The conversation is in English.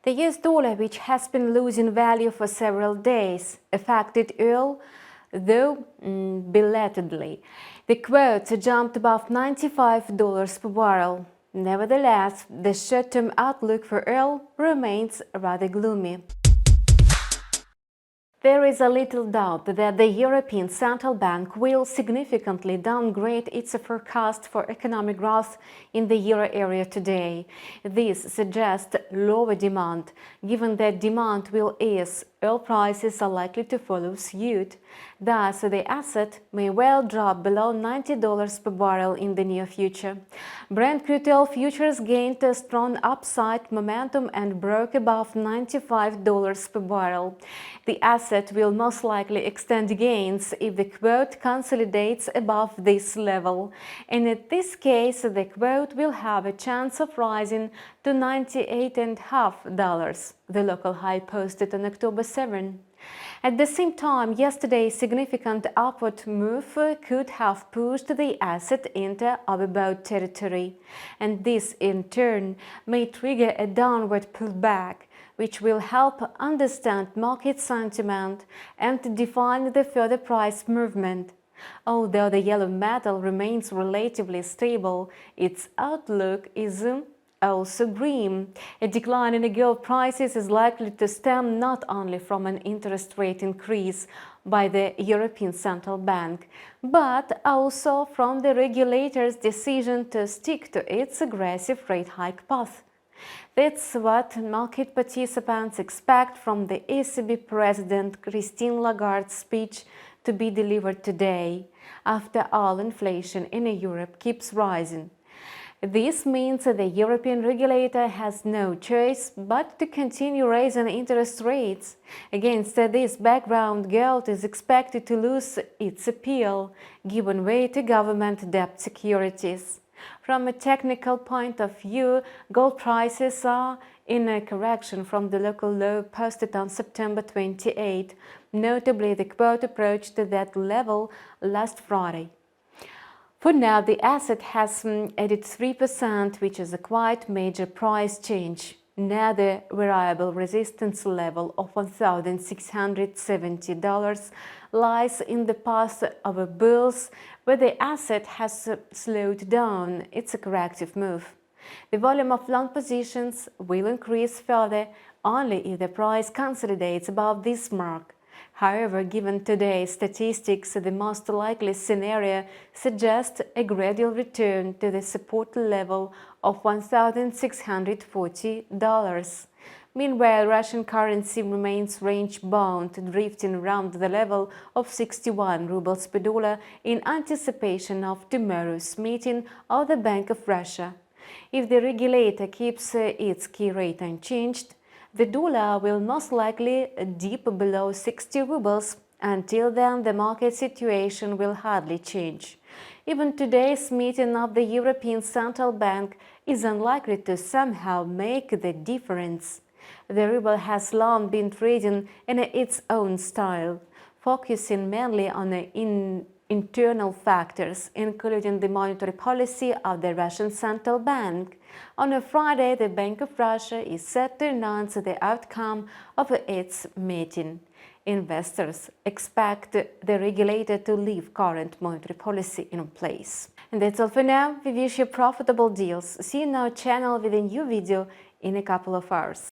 The US dollar, which has been losing value for several days, affected oil, though belatedly. The quotes jumped above $95 per barrel. Nevertheless, the short-term outlook for oil remains rather gloomy. There is a little doubt that the European Central Bank will significantly downgrade its forecast for economic growth in the euro area today. This suggests lower demand. Given that demand will ease, oil prices are likely to follow suit. Thus, the asset may well drop below $90 per barrel in the near future. Brent crude oil futures gained a strong upside momentum and broke above $95 per barrel. The asset will most likely extend gains if the quote consolidates above this level, and in this case the quote will have a chance of rising to $98.50, the local high posted on October 7. At the same time, yesterday's significant upward move could have pushed the asset into overbought territory, and this in turn may trigger a downward pullback, which will help understand market sentiment and define the further price movement. Although the yellow metal remains relatively stable, its outlook is also grim. A decline in gold prices is likely to stem not only from an interest rate increase by the European Central Bank, but also from the regulator's decision to stick to its aggressive rate hike path. That's what market participants expect from the ECB President Christine Lagarde's speech to be delivered today. After all, inflation in Europe keeps rising. This means that the European regulator has no choice but to continue raising interest rates. Against this background, gold is expected to lose its appeal, giving way to government debt securities. From a technical point of view, gold prices are in a correction from the local low posted on September 28. Notably, the quote approached that level last Friday. For now, the asset has added 3%, which is a quite major price change. Near the variable resistance level of $1,670 lies in the path of a bulls, where the asset has slowed down its corrective move. The volume of long positions will increase further only if the price consolidates above this mark. However, given today's statistics, the most likely scenario suggests a gradual return to the support level of $1,640. Meanwhile, Russian currency remains range-bound, drifting around the level of 61 rubles per dollar in anticipation of tomorrow's meeting of the Bank of Russia. If the regulator keeps its key rate unchanged, the dollar will most likely dip below 60 rubles. Until then, the market situation will hardly change. Even today's meeting of the European Central Bank is unlikely to somehow make the difference. The ruble has long been trading in its own style, focusing mainly on internal factors, including the monetary policy of the Russian Central Bank. On a Friday, the Bank of Russia is set to announce the outcome of its meeting. Investors expect the regulator to leave current monetary policy in place. And that's all for now. We wish you profitable deals. See you on our channel with a new video in a couple of hours.